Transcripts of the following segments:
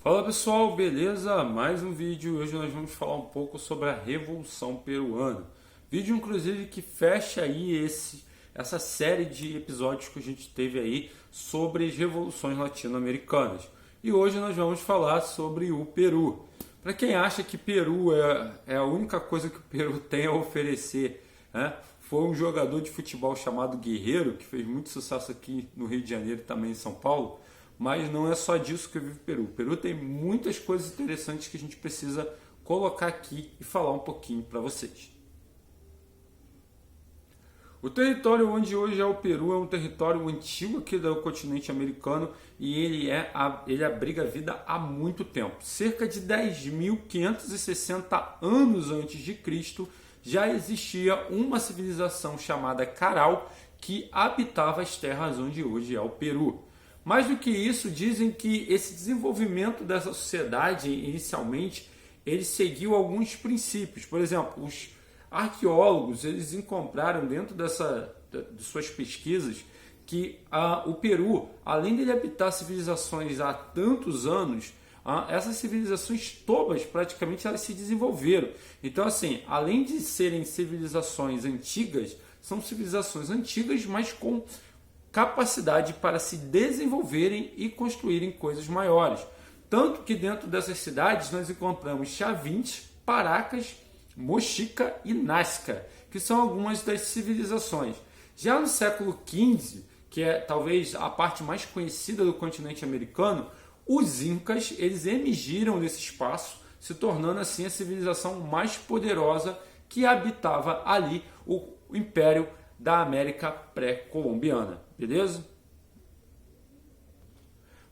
Fala pessoal, beleza? Mais um vídeo. Hoje nós vamos falar um pouco sobre a Revolução Peruana. Vídeo inclusive que fecha aí essa série de episódios que a gente teve aí sobre as revoluções latino-americanas. E hoje nós vamos falar sobre o Peru. Para quem acha que Peru é a única coisa que o Peru tem a oferecer, né? Foi um jogador de futebol chamado Guerreiro, que fez muito sucesso aqui no Rio de Janeiro e também em São Paulo. Mas não é só disso que vive o Peru. O Peru tem muitas coisas interessantes que a gente precisa colocar aqui e falar um pouquinho para vocês. O território onde hoje é o Peru é um território antigo aqui do continente americano e ele abriga a vida há muito tempo. Cerca de 10.560 anos antes de Cristo já existia uma civilização chamada Caral que habitava as terras onde hoje é o Peru. Mais do que isso, dizem que esse desenvolvimento dessa sociedade, inicialmente, ele seguiu alguns princípios. Por exemplo, os arqueólogos eles encontraram dentro de suas pesquisas que o Peru, além de ele habitar civilizações há tantos anos, essas civilizações todas praticamente elas se desenvolveram. Então, assim, além de serem civilizações antigas, são civilizações antigas, mas com capacidade para se desenvolverem e construírem coisas maiores. Tanto que dentro dessas cidades nós encontramos Chavins, Paracas, Mochica e Nazca, que são algumas das civilizações. Já no século XV, que é talvez a parte mais conhecida do continente americano, os Incas eles emergiram desse espaço, se tornando assim a civilização mais poderosa que habitava ali o Império da América pré-colombiana, beleza?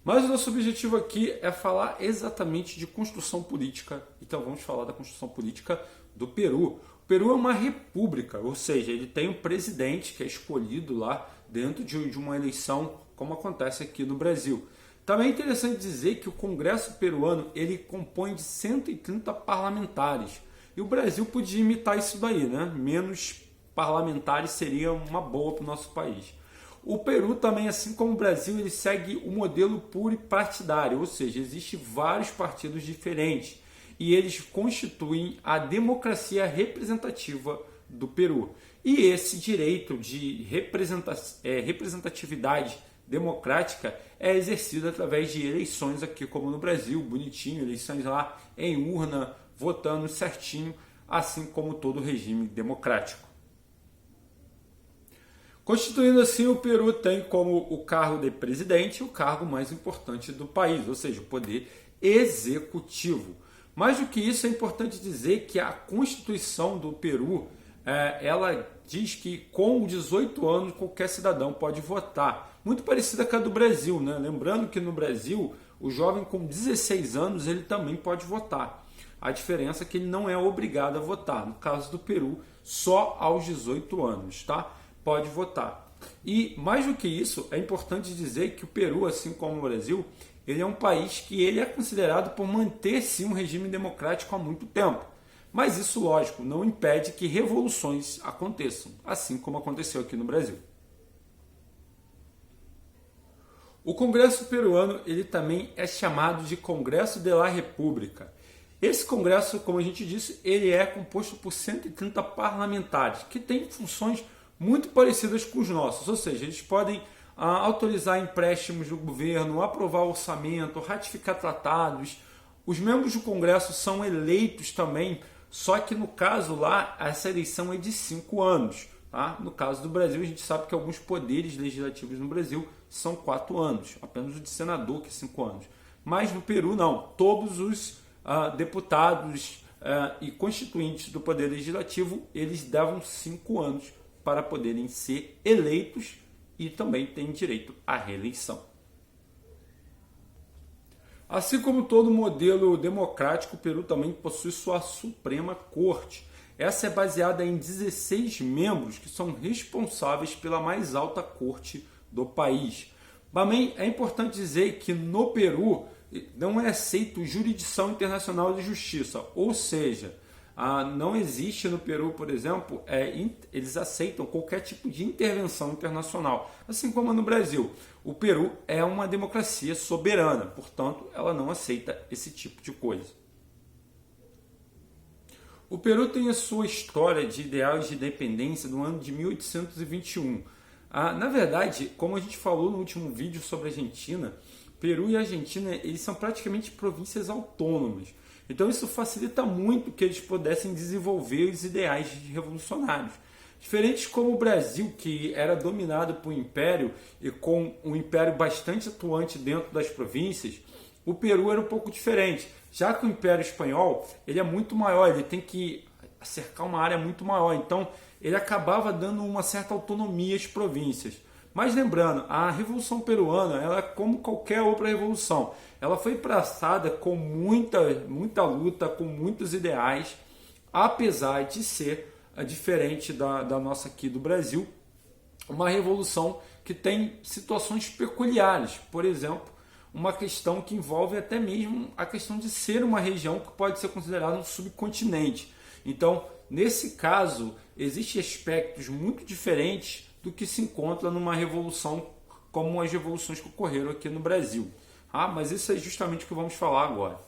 Mas o nosso objetivo aqui é falar exatamente de construção política, então vamos falar da construção política do Peru. O Peru é uma república, ou seja, ele tem um presidente que é escolhido lá dentro de uma eleição, como acontece aqui no Brasil. Também é interessante dizer que o Congresso peruano ele compõe de 130 parlamentares, e o Brasil podia imitar isso daí, né? Menos parlamentares seria uma boa para o nosso país. O Peru também, assim como o Brasil, ele segue o modelo pluripartidário, ou seja, existem vários partidos diferentes e eles constituem a democracia representativa do Peru. E esse direito de representatividade democrática é exercido através de eleições aqui como no Brasil, bonitinho, eleições lá em urna, votando certinho, assim como todo regime democrático. Constituindo assim, o Peru tem como o cargo de presidente o cargo mais importante do país, ou seja, o poder executivo. Mais do que isso, é importante dizer que a Constituição do Peru, ela diz que com 18 anos qualquer cidadão pode votar. Muito parecida com a do Brasil, né? Lembrando que no Brasil, o jovem com 16 anos ele também pode votar. A diferença é que ele não é obrigado a votar. No caso do Peru, só aos 18 anos, tá? Pode votar. E mais do que isso, é importante dizer que o Peru, assim como o Brasil, ele é um país que ele é considerado por manter sim um regime democrático há muito tempo. Mas isso, lógico, não impede que revoluções aconteçam, assim como aconteceu aqui no Brasil. O Congresso peruano ele também é chamado de Congresso de la República. Esse congresso, como a gente disse, ele é composto por 130 parlamentares, que têm funções muito parecidas com os nossos, ou seja, eles podem autorizar empréstimos do governo, aprovar orçamento, ratificar tratados. Os membros do Congresso são eleitos também, só que no caso lá, essa eleição é de 5 anos. Tá? No caso do Brasil, a gente sabe que alguns poderes legislativos no Brasil são 4 anos, apenas o de senador que é 5 anos. Mas no Peru não, todos os deputados e constituintes do poder legislativo, eles davam 5 anos para poderem ser eleitos e também têm direito à reeleição. Assim como todo modelo democrático, o Peru também possui sua Suprema Corte. Essa é baseada em 16 membros que são responsáveis pela mais alta corte do país. Também é importante dizer que no Peru não é aceito jurisdição internacional de justiça, ou seja, Não existe no Peru, por exemplo, eles aceitam qualquer tipo de intervenção internacional, assim como no Brasil. O Peru é uma democracia soberana, portanto, ela não aceita esse tipo de coisa. O Peru tem a sua história de ideais de independência no ano de 1821. Na verdade, como a gente falou no último vídeo sobre a Argentina, Peru e Argentina eles são praticamente províncias autônomas. Então isso facilita muito que eles pudessem desenvolver os ideais revolucionários. Diferentes como o Brasil, que era dominado por um império e com um império bastante atuante dentro das províncias, o Peru era um pouco diferente. Já que o Império Espanhol ele é muito maior, ele tem que cercar uma área muito maior, então ele acabava dando uma certa autonomia às províncias. Mas lembrando, a Revolução Peruana, ela é como qualquer outra revolução. Ela foi traçada com muita luta, com muitos ideais, apesar de ser diferente da nossa aqui do Brasil, uma revolução que tem situações peculiares. Por exemplo, uma questão que envolve até mesmo a questão de ser uma região que pode ser considerada um subcontinente. Então, nesse caso, existem aspectos muito diferentes do que se encontra numa revolução como as revoluções que ocorreram aqui no Brasil. Mas isso é justamente o que vamos falar agora.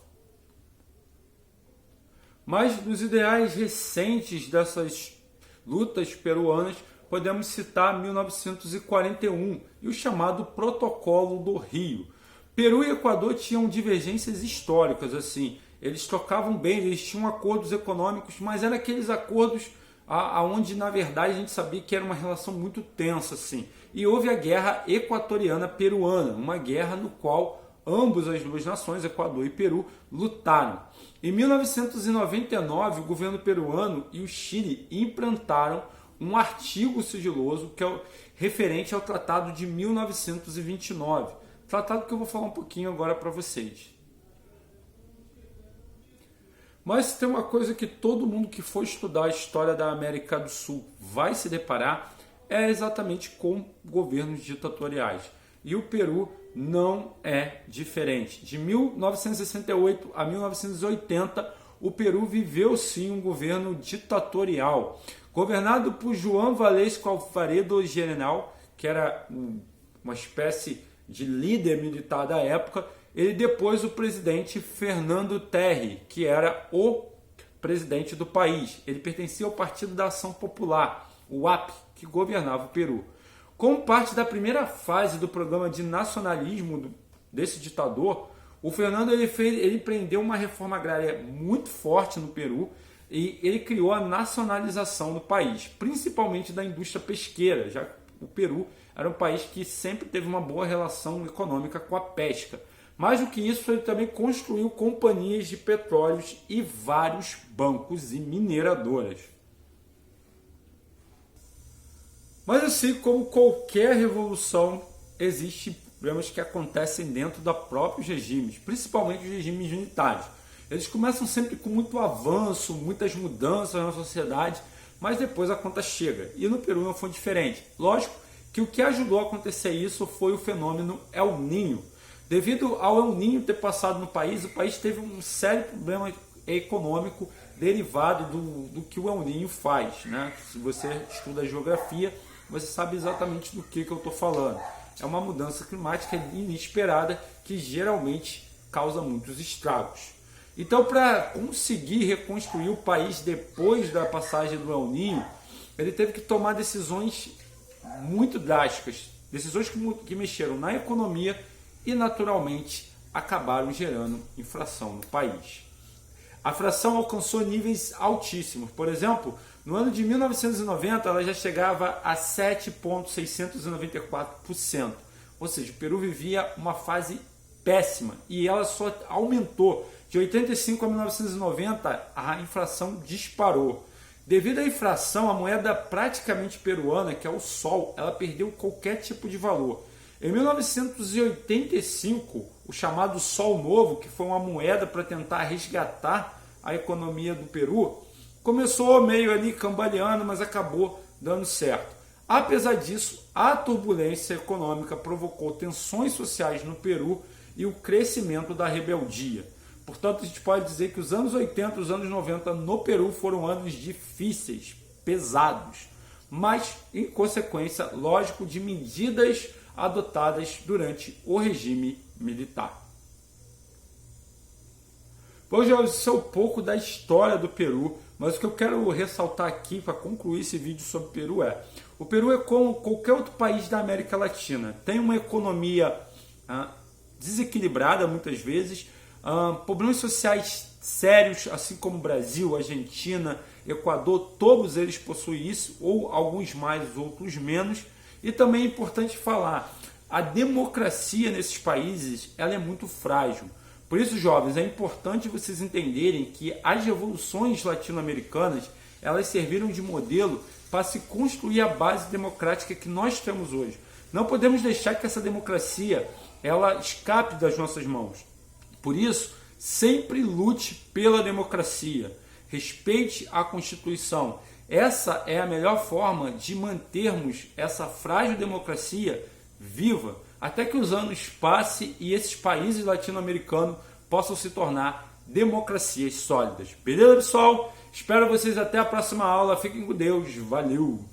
Mas nos ideais recentes dessas lutas peruanas, podemos citar 1941 e o chamado Protocolo do Rio. Peru e Equador tinham divergências históricas, assim, eles tocavam bem, eles tinham acordos econômicos, mas eram aqueles acordos onde na verdade a gente sabia que era uma relação muito tensa, assim. E houve a Guerra Equatoriana-Peruana, uma guerra no qual ambos as duas nações, Equador e Peru, lutaram. Em 1999, o governo peruano e o Chile implantaram um artigo sigiloso que é referente ao Tratado de 1929. Tratado que eu vou falar um pouquinho agora para vocês. Mas tem uma coisa que todo mundo que for estudar a história da América do Sul vai se deparar, é exatamente com governos ditatoriais. E o Peru não é diferente. De 1968 a 1980, o Peru viveu sim um governo ditatorial, governado por Juan Valesco Alvarado General, que era uma espécie de líder militar da época. Ele depois o presidente Fernando Terry, que era o presidente do país. Ele pertencia ao Partido da Ação Popular, o AP, que governava o Peru. Como parte da primeira fase do programa de nacionalismo desse ditador, o Fernando ele empreendeu uma reforma agrária muito forte no Peru e ele criou a nacionalização do país, principalmente da indústria pesqueira, já que o Peru era um país que sempre teve uma boa relação econômica com a pesca. Mais do que isso, ele também construiu companhias de petróleos e vários bancos e mineradoras. Mas assim como qualquer revolução, existem problemas que acontecem dentro dos próprios regimes, principalmente os regimes unitários. Eles começam sempre com muito avanço, muitas mudanças na sociedade, mas depois a conta chega. E no Peru não foi diferente. Lógico que o que ajudou a acontecer isso foi o fenômeno El Niño. Devido ao El Niño ter passado no país, o país teve um sério problema econômico derivado do que o El Niño faz, né? Se você estuda geografia, você sabe exatamente do que eu estou falando. É uma mudança climática inesperada que geralmente causa muitos estragos. Então, para conseguir reconstruir o país depois da passagem do El Niño, ele teve que tomar decisões muito drásticas, decisões que mexeram na economia e naturalmente acabaram gerando inflação no país. A inflação alcançou níveis altíssimos. Por exemplo, no ano de 1990 ela já chegava a 7,694%. Ou seja, o Peru vivia uma fase péssima e ela só aumentou. De 85 a 1990 a inflação disparou. Devido à inflação, a moeda praticamente peruana, que é o sol, ela perdeu qualquer tipo de valor. Em 1985, o chamado Sol Novo, que foi uma moeda para tentar resgatar a economia do Peru, começou meio ali cambaleando, mas acabou dando certo. Apesar disso, a turbulência econômica provocou tensões sociais no Peru e o crescimento da rebeldia. Portanto, a gente pode dizer que os anos 80 e os anos 90 no Peru foram anos difíceis, pesados, mas, em consequência, lógico, de medidas adotadas durante o regime militar. Bom, já isso é um pouco da história do Peru, mas o que eu quero ressaltar aqui para concluir esse vídeo sobre o Peru o Peru é como qualquer outro país da América Latina, tem uma economia desequilibrada muitas vezes, problemas sociais sérios, assim como o Brasil, Argentina, Equador, todos eles possuem isso, ou alguns mais, outros menos. E também é importante falar, a democracia nesses países ela é muito frágil. Por isso, jovens, é importante vocês entenderem que as revoluções latino-americanas elas serviram de modelo para se construir a base democrática que nós temos hoje. Não podemos deixar que essa democracia ela escape das nossas mãos. Por isso, sempre lute pela democracia, respeite a Constituição. Essa é a melhor forma de mantermos essa frágil democracia viva, até que os anos passem e esses países latino-americanos possam se tornar democracias sólidas. Beleza, pessoal? Espero vocês até a próxima aula. Fiquem com Deus. Valeu!